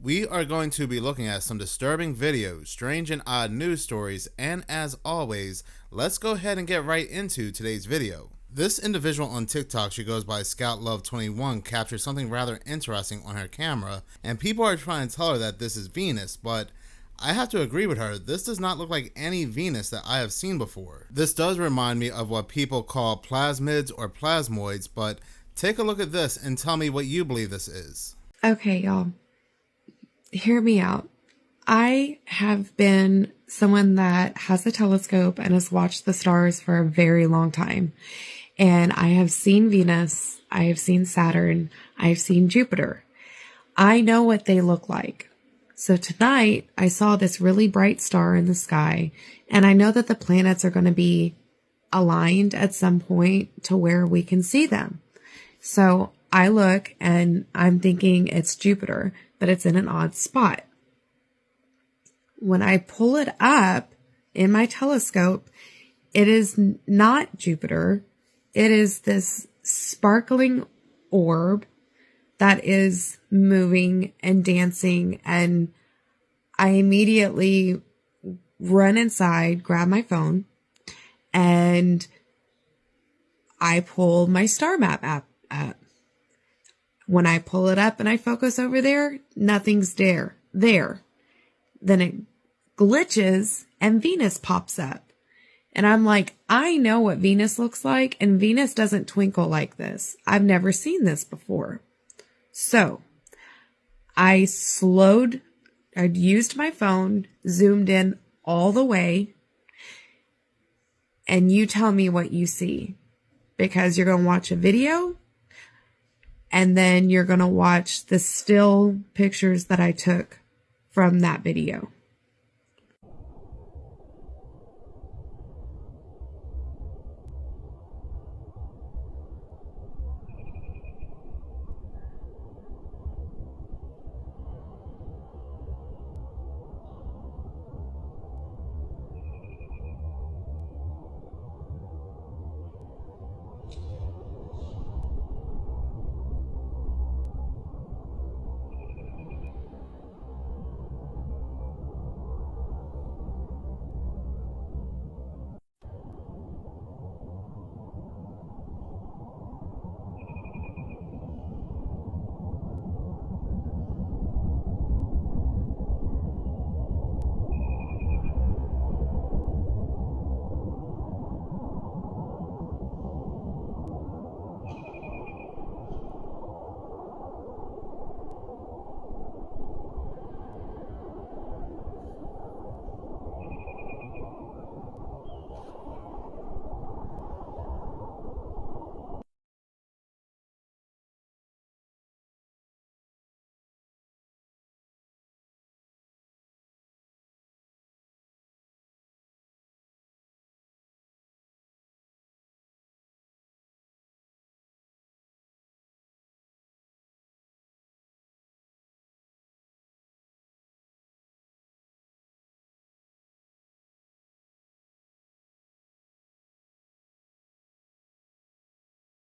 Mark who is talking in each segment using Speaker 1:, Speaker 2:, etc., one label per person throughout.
Speaker 1: We are going to be looking at some disturbing videos, strange and odd news stories, and as always, let's go ahead and get right into today's video. This individual on TikTok, she goes by ScoutLove21, captured something rather interesting on her camera, and people are trying to tell her that this is Venus, but I have to agree with her. This does not look like any Venus that I have seen before. This does remind me of what people call plasmids or plasmoids, but take a look at this and tell me what you believe this is.
Speaker 2: Okay, y'all. Hear me out. I have been someone that has a telescope and has watched the stars for a very long time. And I have seen Venus, I have seen Saturn, I have seen Jupiter. I know what they look like. So tonight I saw this really bright star in the sky, and I know that the planets are going to be aligned at some point to where we can see them. So I look and I'm thinking it's Jupiter, but it's in an odd spot. When I pull it up in my telescope, it is not Jupiter. It is this sparkling orb that is moving and dancing, and I immediately run inside, grab my phone, and I pull my star map app up. When I pull it up and I focus over there, nothing's there. Then it glitches and Venus pops up. And I'm like, I know what Venus looks like, and Venus doesn't twinkle like this. I've never seen this before. So I used my phone, zoomed in all the way, and you tell me what you see, because you're going to watch a video and then you're going to watch the still pictures that I took from that video.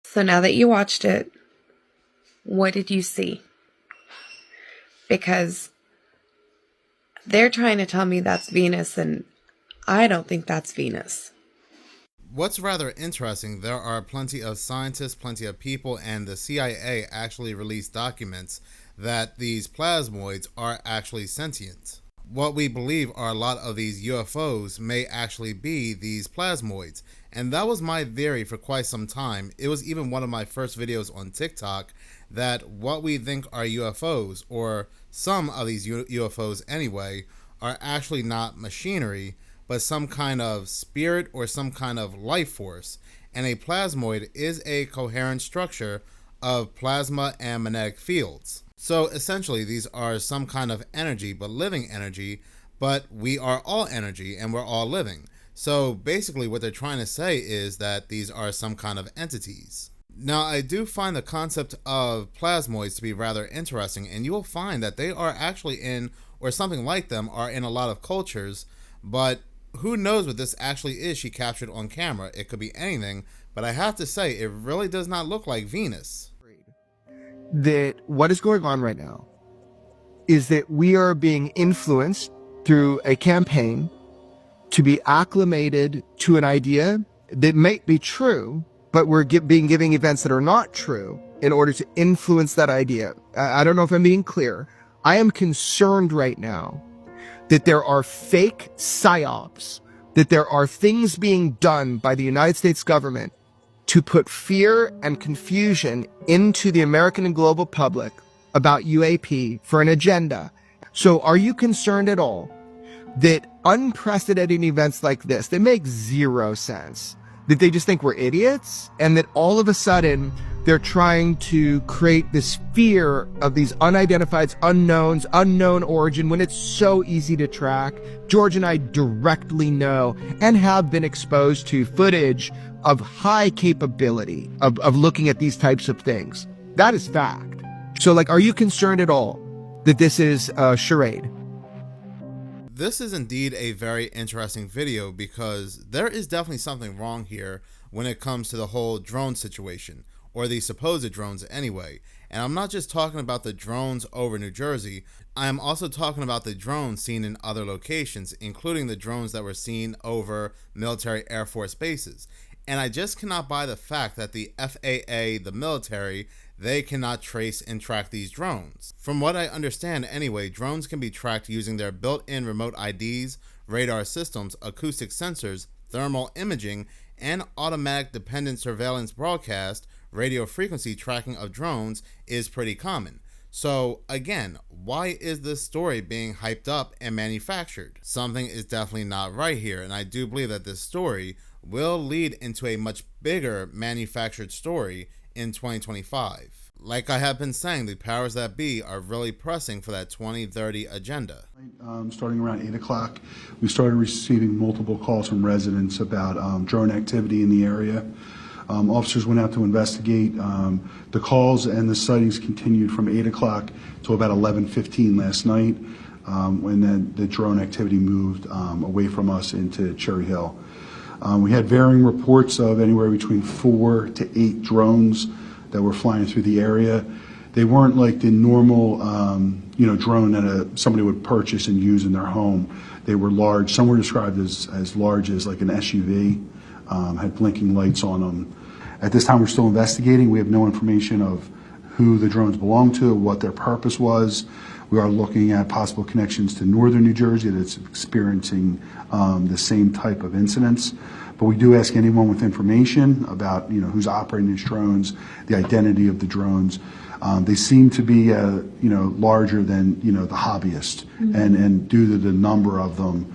Speaker 2: So now that you watched it, what did you see? Because they're trying to tell me that's Venus, and I don't think that's Venus.
Speaker 1: What's rather interesting, there are plenty of scientists, plenty of people, and the CIA actually released documents that these plasmoids are actually sentient. What we believe are a lot of these UFOs may actually be these plasmoids, and that was my theory for quite some time. It was even one of my first videos on TikTok, that what we think are UFOs, or some of these UFOs anyway, are actually not machinery, but some kind of spirit or some kind of life force. And a plasmoid is a coherent structure of plasma and magnetic fields. So essentially these are some kind of energy, but living energy, but we are all energy and we're all living. So basically what they're trying to say is that these are some kind of entities. Now, I do find the concept of plasmoids to be rather interesting, and you will find that they are actually in, or something like them, are in a lot of cultures, but who knows what this actually is she captured on camera. It could be anything, but I have to say, it really does not look like Venus.
Speaker 3: That what is going on right now is that we are being influenced through a campaign to be acclimated to an idea that may be true, but we're giving events that are not true in order to influence that idea. I don't know if I'm being clear. I am concerned right now that there are fake psyops, that there are things being done by the United States government to put fear and confusion into the American and global public about UAP for an agenda. So are you concerned at all that unprecedented events like this, that make zero sense, that they just think we're idiots, and that all of a sudden they're trying to create this fear of these unidentified unknowns, unknown origin, when it's so easy to track? George and I directly know and have been exposed to footage of high capability of looking at these types of things. That is fact. So, like, are you concerned at all that this is a charade?
Speaker 1: This is indeed a very interesting video because there is definitely something wrong here when it comes to the whole drone situation, or the supposed drones anyway. And I'm not just talking about the drones over New Jersey, I am also talking about the drones seen in other locations, including the drones that were seen over military Air Force bases. And I just cannot buy the fact that the FAA, the military, they cannot trace and track these drones. From what I understand anyway, drones can be tracked using their built-in remote IDs, radar systems, acoustic sensors, thermal imaging, and automatic dependent surveillance broadcast. Radio frequency tracking of drones is pretty common. So again, why is this story being hyped up and manufactured? Something is definitely not right here, and I do believe that this story will lead into a much bigger manufactured story in 2025. Like I have been saying, the powers that be are really pressing for that 2030 agenda.
Speaker 4: Starting around 8 o'clock, we started receiving multiple calls from residents about drone activity in the area. Officers went out to investigate. The calls and the sightings continued from 8 o'clock to about 11:15 last night, when then the drone activity moved away from us into Cherry Hill. We had varying reports of anywhere between 4 to 8 drones that were flying through the area. They weren't like the normal, drone that somebody would purchase and use in their home. They were large. Some were described as large as like an SUV, had blinking lights on them. At this time, we're still investigating. We have no information of who the drones belong to, what their purpose was. We are looking at possible connections to northern New Jersey that's experiencing the same type of incidents. But we do ask anyone with information about who's operating these drones, the identity of the drones. They seem to be larger than the hobbyist, and due to the number of them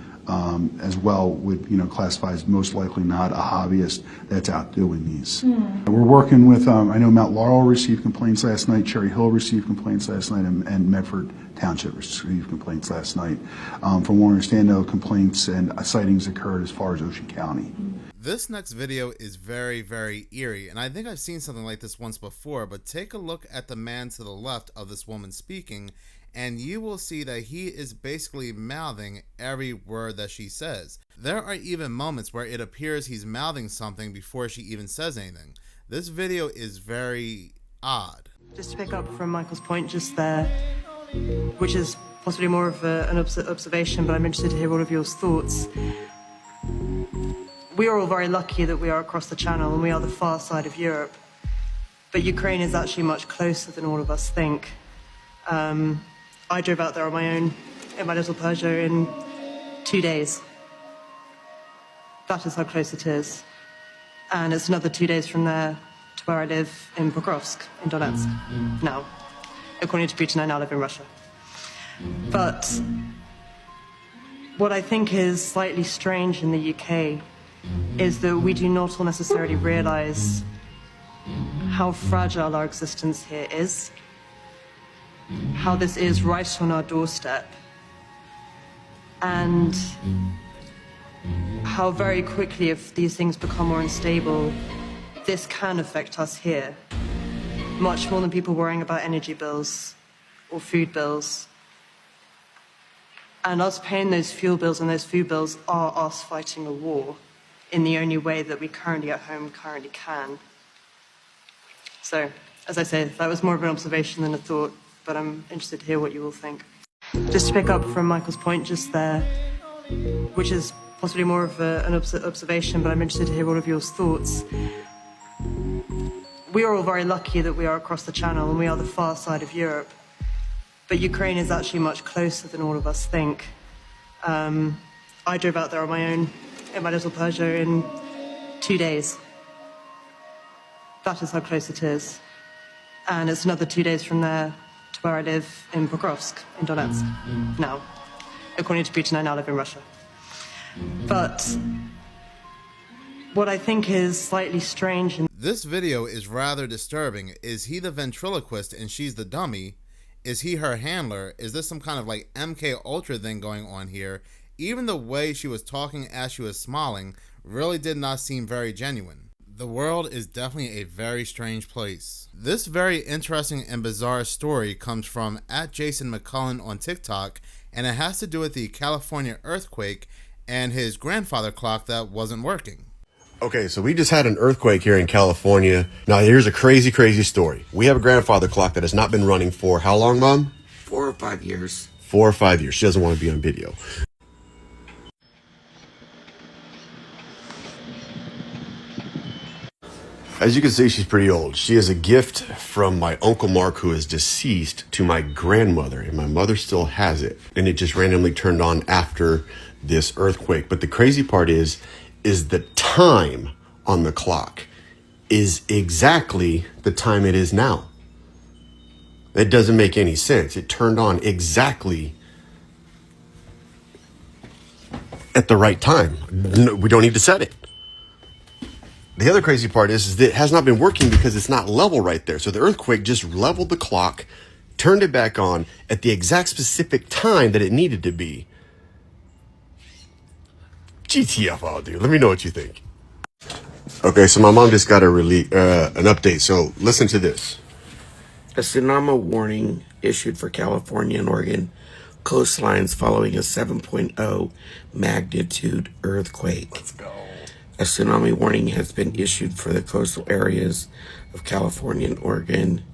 Speaker 4: as well would classify as most likely not a hobbyist that's out doing these. We're working with I know Mount Laurel received complaints last night, Cherry Hill received complaints last night, and Medford Township received complaints last night. From what I understand, no complaints and sightings occurred as far as Ocean County.
Speaker 1: This next video is very, very eerie, and I think I've seen something like this once before, but take a look at the man to the left of this woman speaking, and you will see that he is basically mouthing every word that she says. There are even moments where it appears he's mouthing something before she even says anything. This video is very odd.
Speaker 5: Just to pick up from Michael's point just there, which is possibly more of an observation, but I'm interested to hear all of your thoughts. We are all very lucky that we are across the channel and we are the far side of Europe, but Ukraine is actually much closer than all of us think. I drove out there on my own in my little Peugeot in 2 days. That is how close it is. And it's another 2 days from there to where I live in Pokrovsk, in Donetsk. Now, according to Putin, I now live in Russia. But what I think is slightly strange in the UK is that we do not all necessarily realize how fragile our existence here is, how this is right on our doorstep, and how very quickly, if these things become more unstable, this can affect us here, much more than people worrying about energy bills or food bills. And us paying those fuel bills and those food bills are us fighting a war in the only way that we currently at home currently can. So, as I say, that was more of an observation than a thought, but I'm interested to hear what you all think. Just to pick up from Michael's point just there, which is possibly more of an observation, but I'm interested to hear all of your thoughts. We are all very lucky that we are across the channel and we are the far side of Europe. But Ukraine is actually much closer than all of us think. I drove out there on my own in my little Peugeot in 2 days. That is how close it is. And it's another 2 days from there to where I live in Pokrovsk, in Donetsk. Now, according to Putin, I now live in Russia. But what I think is slightly strange...
Speaker 1: This video is rather disturbing. Is he the ventriloquist and she's the dummy? Is he her handler? Is this some kind of like MK Ultra thing going on here? Even the way she was talking as she was smiling really did not seem very genuine. The world is definitely a very strange place. This very interesting and bizarre story comes from @JasonMcCullen on TikTok, and it has to do with the California earthquake and his grandfather clock that wasn't working.
Speaker 6: Okay, so we just had an earthquake here in California. Now, here's a crazy, crazy story. We have a grandfather clock that has not been running for how long, Mom?
Speaker 7: 4 or 5 years.
Speaker 6: 4 or 5 years. She doesn't want to be on video. As you can see, she's pretty old. She is a gift from my Uncle Mark, who is deceased, to my grandmother, and my mother still has it. And it just randomly turned on after this earthquake. But the crazy part is the time on the clock is exactly the time it is now. It doesn't make any sense. It turned on exactly at the right time. No, we don't need to set it. The other crazy part is that it has not been working because it's not level right there. So the earthquake just leveled the clock, turned it back on at the exact specific time that it needed to be. GTFO, dude. Let me know what you think. Okay, so my mom just got an update. So listen to this.
Speaker 7: A tsunami warning issued for California and Oregon coastlines following a 7.0 magnitude earthquake.
Speaker 6: Let's go.
Speaker 7: A tsunami warning has been issued for the coastal areas of California and Oregon.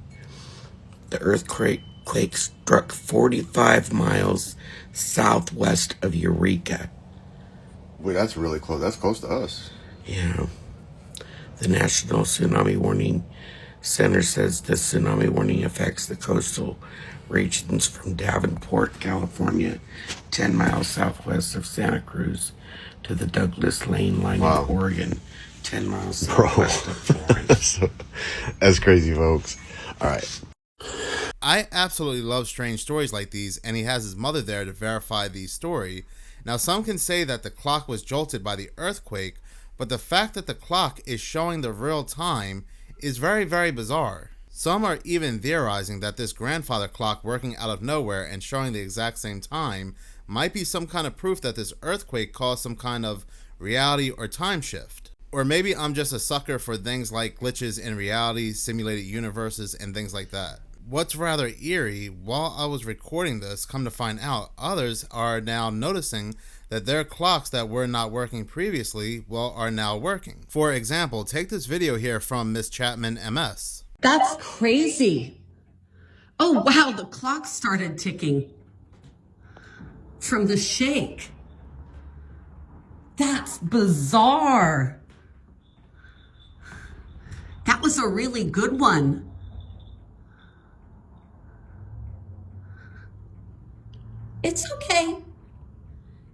Speaker 7: The earthquake struck 45 miles southwest of Eureka.
Speaker 6: Wait, that's really close. That's close to us.
Speaker 7: Yeah. The National Tsunami Warning Center says the tsunami warning affects the coastal regions from Davenport, California, 10 miles southwest of Santa Cruz, to the Douglas Lane line in Oregon, 10 miles southwest of Florence.
Speaker 6: That's crazy, folks. All right.
Speaker 1: I absolutely love strange stories like these, and he has his mother there to verify the story. Now, some can say that the clock was jolted by the earthquake, but the fact that the clock is showing the real time is very, very bizarre. Some are even theorizing that this grandfather clock working out of nowhere and showing the exact same time might be some kind of proof that this earthquake caused some kind of reality or time shift. Or maybe I'm just a sucker for things like glitches in reality, simulated universes, and things like that. What's rather eerie, while I was recording this, come to find out, others are now noticing that their clocks that were not working previously, well, are now working. For example, take this video here from Miss Chapman MS.
Speaker 8: That's crazy. Oh, wow, the clock started ticking from the shake. That's bizarre. That was a really good one. It's okay.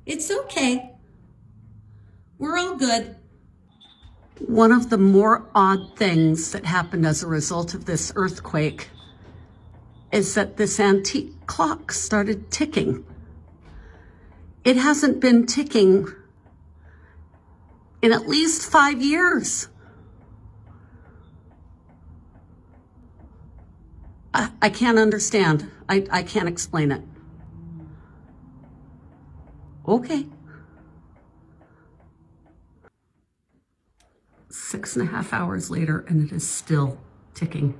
Speaker 8: It's okay. We're all good. One of the more odd things that happened as a result of this earthquake is that this antique clock started ticking. It hasn't been ticking in at least 5 years. I can't understand. I can't explain it. Okay. 6.5 hours later, and it is still ticking.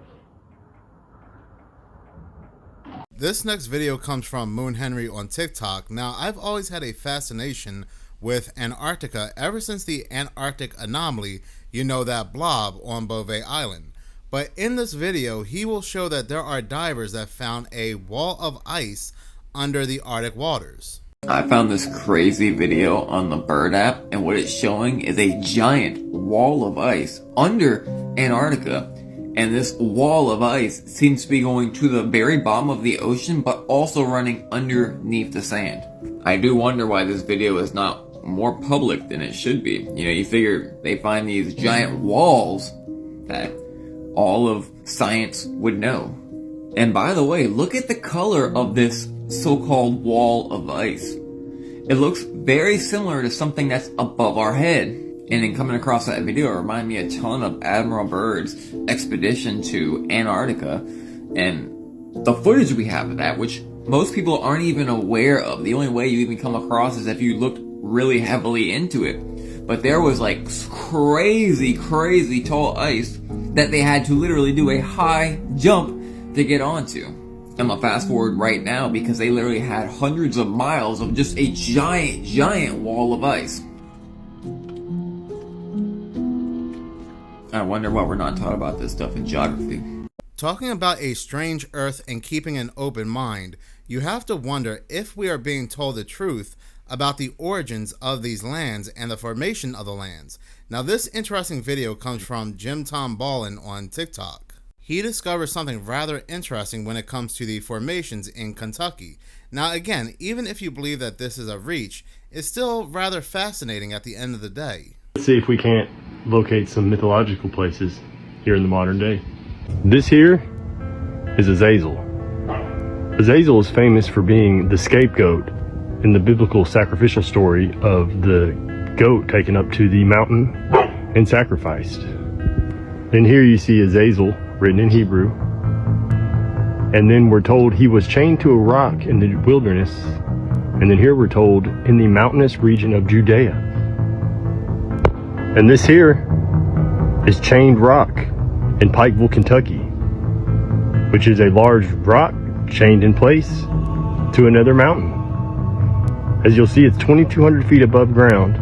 Speaker 1: This next video comes from Moon Henry on TikTok. Now, I've always had a fascination with Antarctica ever since the Antarctic anomaly, you know, that blob on Beauvais Island. But in this video, he will show that there are divers that found a wall of ice under the Arctic waters.
Speaker 9: I found this crazy video on the Bird app, and what it's showing is a giant wall of ice under Antarctica. And this wall of ice seems to be going to the very bottom of the ocean, but also running underneath the sand. I do wonder why this video is not more public than it should be. You know, you figure they find these giant walls that all of science would know. And by the way, look at the color of this so-called wall of ice. It looks very similar to something that's above our head. And in coming across that video, it reminded me a ton of Admiral Byrd's expedition to Antarctica. And the footage we have of that, which most people aren't even aware of. The only way you even come across is if you looked really heavily into it. But there was like crazy, crazy tall ice that they had to literally do a high jump to get onto. I'm gonna fast forward right now because they literally had hundreds of miles of just a giant, giant wall of ice. I wonder why we're not taught about this stuff in geography.
Speaker 1: Talking about a strange Earth and keeping an open mind, you have to wonder if we are being told the truth about the origins of these lands and the formation of the lands. Now, this interesting video comes from Jim Tom Ballin on TikTok. He discovers something rather interesting when it comes to the formations in Kentucky. Now, again, even if you believe that this is a reach, it's still rather fascinating at the end of the day.
Speaker 10: Let's see if we can't locate some mythological places here in the modern day. This here is Azazel. Azazel is famous for being the scapegoat in the biblical sacrificial story of the goat taken up to the mountain and sacrificed. And here you see Azazel written in Hebrew. And then we're told he was chained to a rock in the wilderness. And then here we're told in the mountainous region of Judea. And this here is Chained Rock in Pikeville, Kentucky, which is a large rock chained in place to another mountain. As you'll see, it's 2,200 feet above ground.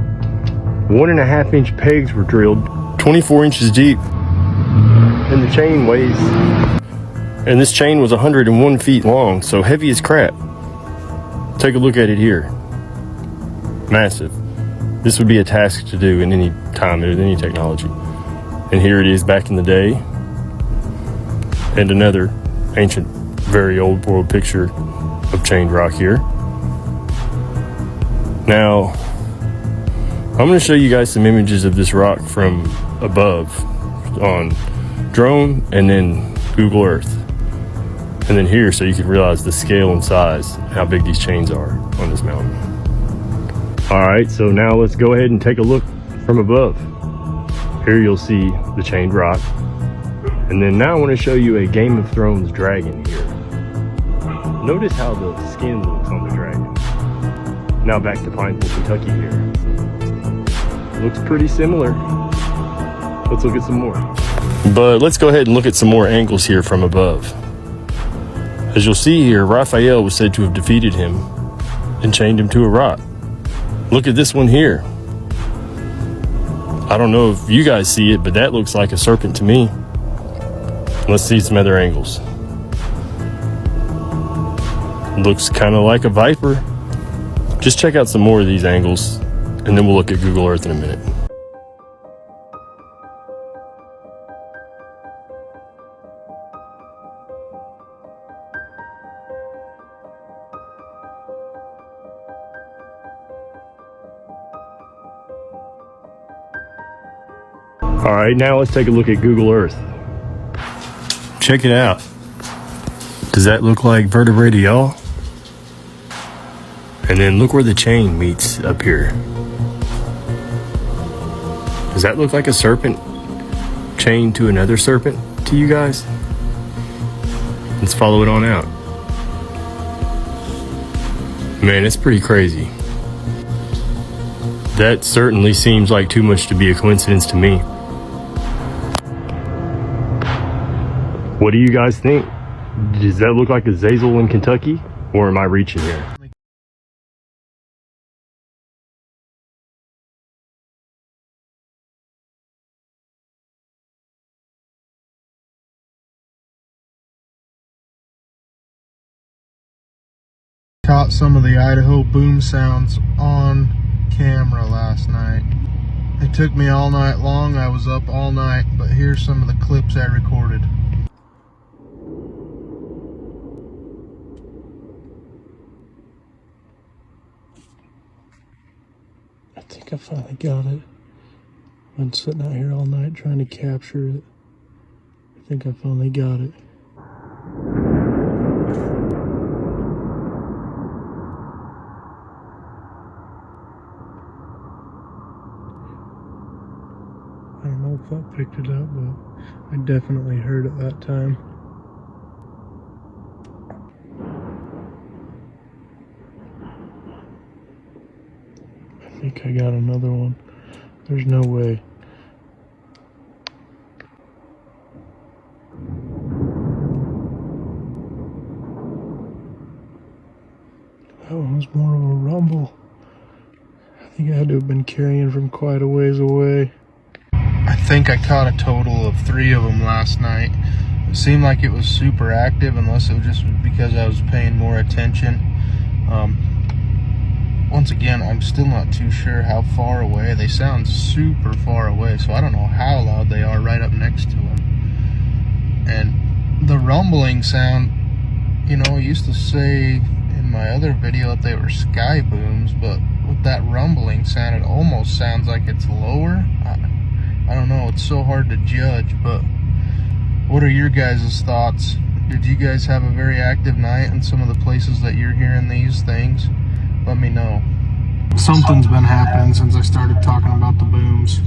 Speaker 10: 1.5-inch pegs were drilled, 24 inches deep. And the chain weighs, and this chain was 101 feet long, so heavy as crap. Take a look at it here. Massive. This would be a task to do in any time with any technology. And here it is back in the day. And another ancient, very old world picture of chained rock here. Now, I'm going to show you guys some images of this rock from above on drone and then Google Earth. And then here so you can realize the scale and size, how big these chains are on this mountain. Alright, so now let's go ahead and take a look from above. Here you'll see the chained rock. And then now I want to show you a Game of Thrones dragon here. Notice how the skin looks on the dragon. Now back to Pineville, Kentucky here. Looks pretty similar. Let's look at some more. But let's go ahead and look at some more angles here from above. As you'll see here, Raphael was said to have defeated him and chained him to a rock. Look at this one here. I don't know if you guys see it, but that looks like a serpent to me. Let's see some other angles. Looks kind of like a viper. Just check out some more of these angles, and then we'll look at Google Earth in a minute. All right, now let's take a look at Google Earth. Check it out. Does that look like vertebrae to y'all? And then look where the chain meets up here. Does that look like a serpent chained to another serpent to you guys? Let's follow it on out. Man, it's pretty crazy. That certainly seems like too much to be a coincidence to me. What do you guys think? Does that look like a Azazel in Kentucky? Or am I reaching here?
Speaker 11: caught some of the Idaho boom sounds on camera last night. It took me all night long. I was up all night, but here's some of the clips I recorded. I think I finally got it. I've been sitting out here all night trying to capture it. I think I finally got it. I don't know if that picked it up, but I definitely heard it that time. I think I got another one. There's no way. That one was more of a rumble. I think I had to have been carrying from quite a ways away. I think I caught a total of 3 of them last night. It seemed like it was super active, unless it was just because I was paying more attention. Once again, I'm still not too sure how far away. They sound super far away, so I don't know how loud they are right up next to them. And the rumbling sound, you know, I used to say in my other video that they were sky booms, but with that rumbling sound, it almost sounds like it's lower. I don't know, it's so hard to judge, but what are your guys' thoughts? Did you guys have a very active night in some of the places that you're hearing these things? Let me know. Something's been happening since I started talking about the booms.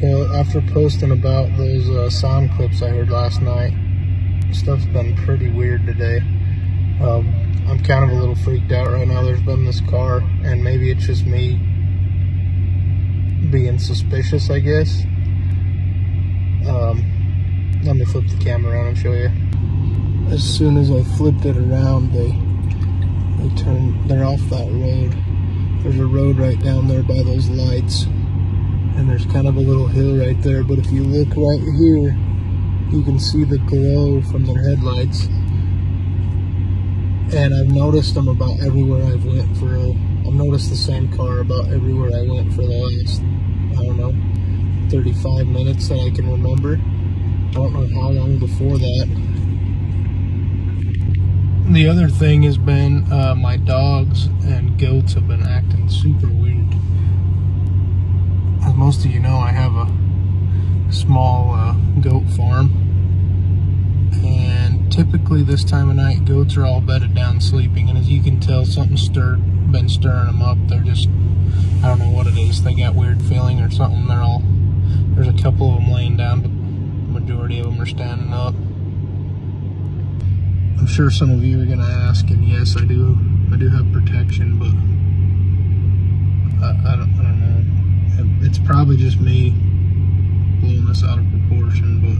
Speaker 11: Well, after posting about those sound clips I heard last night, stuff's been pretty weird today. I'm kind of a little freaked out right now. There's been this car, and maybe it's just me being suspicious, I guess. Let me flip the camera around and show you. As soon as I flipped it around, they're off that road. There's a road right down there by those lights, and there's kind of a little hill right there, but if you look right here, you can see the glow from their headlights. And I've noticed them about everywhere I've went I've noticed the same car about everywhere I went for the last, I don't know, 35 minutes that I can remember. I don't know how long before that. The other thing has been my dogs and goats have been acting super weird. As most of you know, I have a small goat farm, and typically this time of night goats are all bedded down sleeping, and as you can tell, something's been stirring them up. They're just, I don't know what it is, they got weird feeling or something. There's a couple of them laying down, but the majority of them are standing up. I'm sure some of you are gonna ask, and yes, I do have protection, but I don't know. It's probably just me blowing this out of proportion, but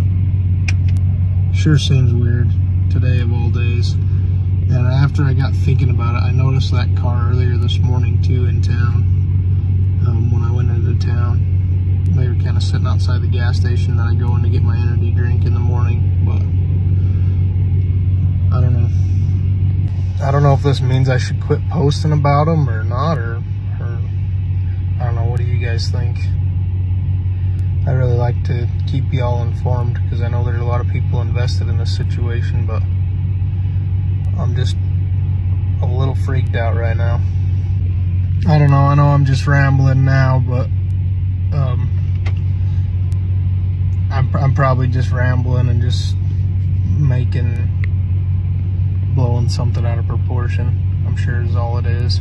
Speaker 11: sure seems weird today of all days. And after I got thinking about it, I noticed that car earlier this morning too in town. When I went into town, they were kind of sitting outside the gas station that I go in to get my energy drink in the morning, but I don't know. I don't know if this means I should quit posting about them or not, or I don't know. What do you guys think? I really like to keep y'all informed because I know there's a lot of people invested in this situation, but I'm just a little freaked out right now. I don't know. I know I'm just rambling now, but I'm probably just rambling and just blowing something out of proportion. I'm sure is all it is.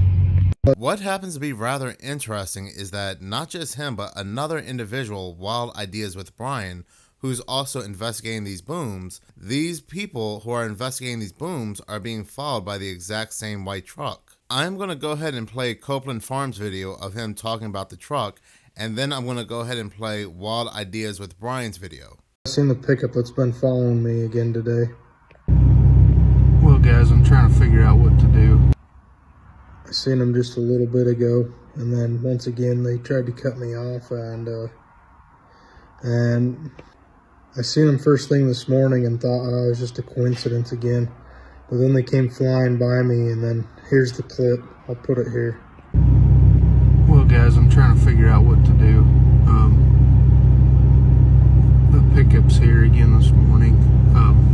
Speaker 1: What happens to be rather interesting is that not just him, but another individual, Wild Ideas with Brian, who's also investigating these booms, these people who are investigating these booms are being followed by the exact same white truck. I'm going to go ahead and play Copeland Farms video of him talking about the truck, and then I'm going to go ahead and play Wild Ideas with Brian's video.
Speaker 11: I've seen the pickup that's been following me again today. Well guys, I'm trying to figure out what to do. I seen them just a little bit ago, and then once again they tried to cut me off, and I seen them first thing this morning and thought, oh, it was just a coincidence again. But then they came flying by me, and then here's the clip. I'll put it here. Well, guys, I'm trying to figure out what to do. The pickup's here again this morning.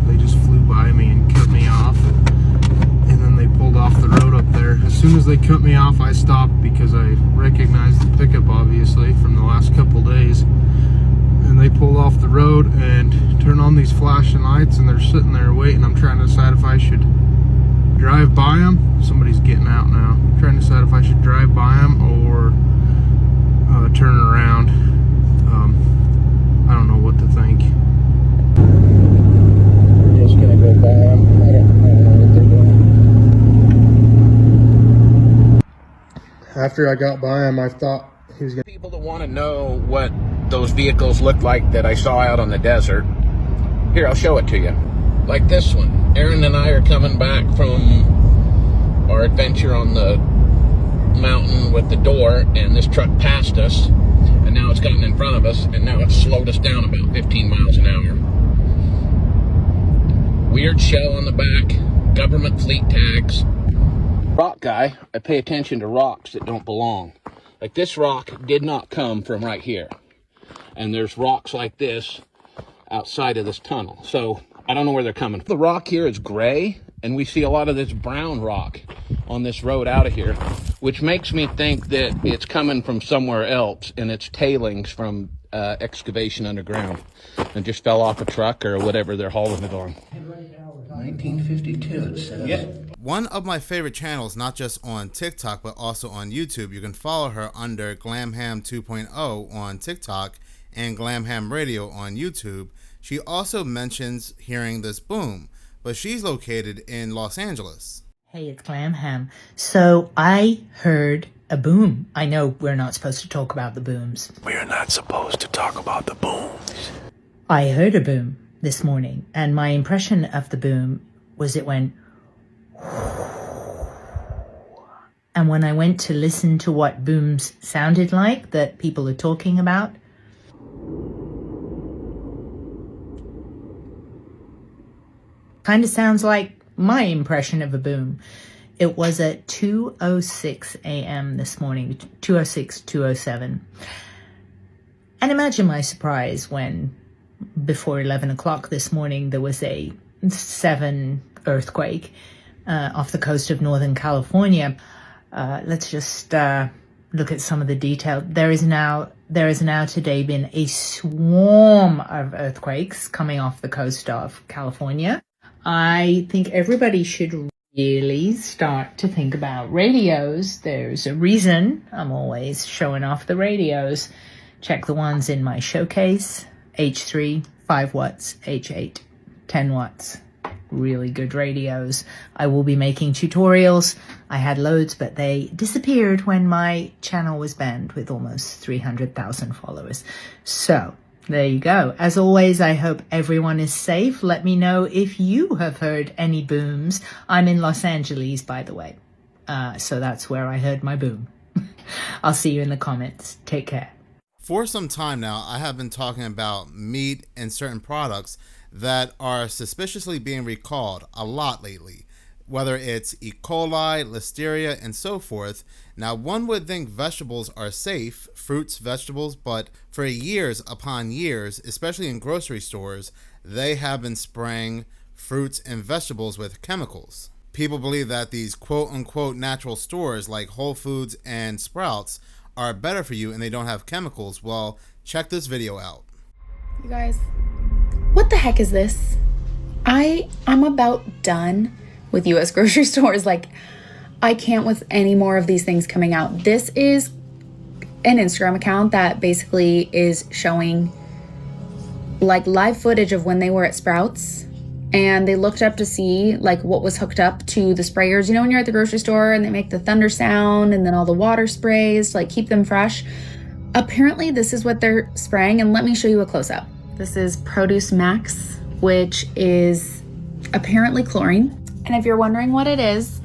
Speaker 11: They just flew by me and cut me off. And then they pulled off the road up there. As soon as they cut me off, I stopped because I recognized the pickup, obviously, from the last couple days. And they pulled off the road and turned on these flashing lights, and they're sitting there waiting. I'm trying to decide if I should drive by them. Somebody's getting out now. I'm trying to decide if I should drive by them or turn around. I don't know what to think. We're just gonna go by them. I don't know what they're doing. After I got by him, I thought he was gonna...
Speaker 12: People that want to know what those vehicles look like that I saw out on the desert, here, I'll show it to you. Like this one. Aaron and I are coming back from our adventure on the mountain with the door, and this truck passed us, and now it's gotten in front of us, and now it's slowed us down about 15 miles an hour. Weird shell on the back, government fleet tags. Rock guy, I pay attention to rocks that don't belong. Like this rock did not come from right here. And there's rocks like this outside of this tunnel. So I don't know where they're coming from. The rock here is gray, and we see a lot of this brown rock on this road out of here, which makes me think that it's coming from somewhere else, and it's tailings from excavation underground and just fell off a truck or whatever they're hauling it on.
Speaker 13: 1952, it says.
Speaker 12: Yeah.
Speaker 1: One of my favorite channels, not just on TikTok, but also on YouTube. You can follow her under Glamham 2.0 on TikTok and Glamham Radio on YouTube. She also mentions hearing this boom, but she's located in Los Angeles.
Speaker 13: Hey, it's Glamham. So I heard a boom. I know we're not supposed to talk about the booms.
Speaker 12: We're not supposed to talk about the booms.
Speaker 13: I heard a boom this morning, and my impression of the boom was it went... And when I went to listen to what booms sounded like that people are talking about, kind of sounds like my impression of a boom. It was at 2:06 a.m. this morning, 2:06, 2:07. And imagine my surprise when, before 11 o'clock this morning, there was a 7 earthquake off the coast of Northern California. Let's just look at some of the detail. There has now today been a swarm of earthquakes coming off the coast of California. I think everybody should really start to think about radios. There's a reason I'm always showing off the radios. Check the ones in my showcase. H3, 5 watts, H8, 10 watts. Really good radios. I will be making tutorials. I had loads, but they disappeared when my channel was banned with almost 300,000 followers. So there you go. As always, I hope everyone is safe. Let me know if you have heard any booms. I'm in Los Angeles, by the way. So that's where I heard my boom. I'll see you in the comments. Take care.
Speaker 1: For some time now, I have been talking about meat and certain products that are suspiciously being recalled a lot lately, whether it's E. coli, listeria, and so forth. Now, one would think vegetables are safe, fruits, vegetables, but for years upon years, especially in grocery stores, they have been spraying fruits and vegetables with chemicals. People believe that these quote-unquote natural stores like Whole Foods and Sprouts are better for you and they don't have chemicals. Well, check this video out.
Speaker 14: You guys, what the heck is this? I'm about done with US grocery stores. Like, I can't with any more of these things coming out. This is an Instagram account that basically is showing like live footage of when they were at Sprouts and they looked up to see like what was hooked up to the sprayers. You know when you're at the grocery store and they make the thunder sound and then all the water sprays to like keep them fresh? Apparently this is what they're spraying, and let me show you a close-up. This is Produce Max, which is apparently chlorine. And if you're wondering what it is,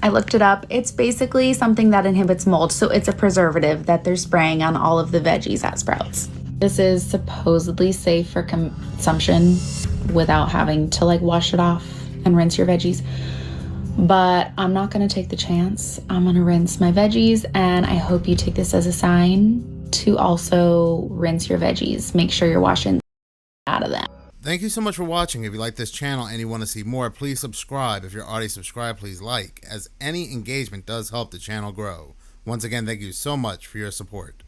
Speaker 14: I looked it up. It's basically something that inhibits mold. So it's a preservative that they're spraying on all of the veggies at Sprouts. This is supposedly safe for consumption without having to like wash it off and rinse your veggies. But I'm not going to take the chance. I'm going to rinse my veggies, and I hope you take this as a sign to also rinse your veggies. Make sure you're washing out of them.
Speaker 1: Thank you so much for watching. If you like this channel and you want to see more, please subscribe. If you're already subscribed, please like, as any engagement does help the channel grow. Once again, thank you so much for your support.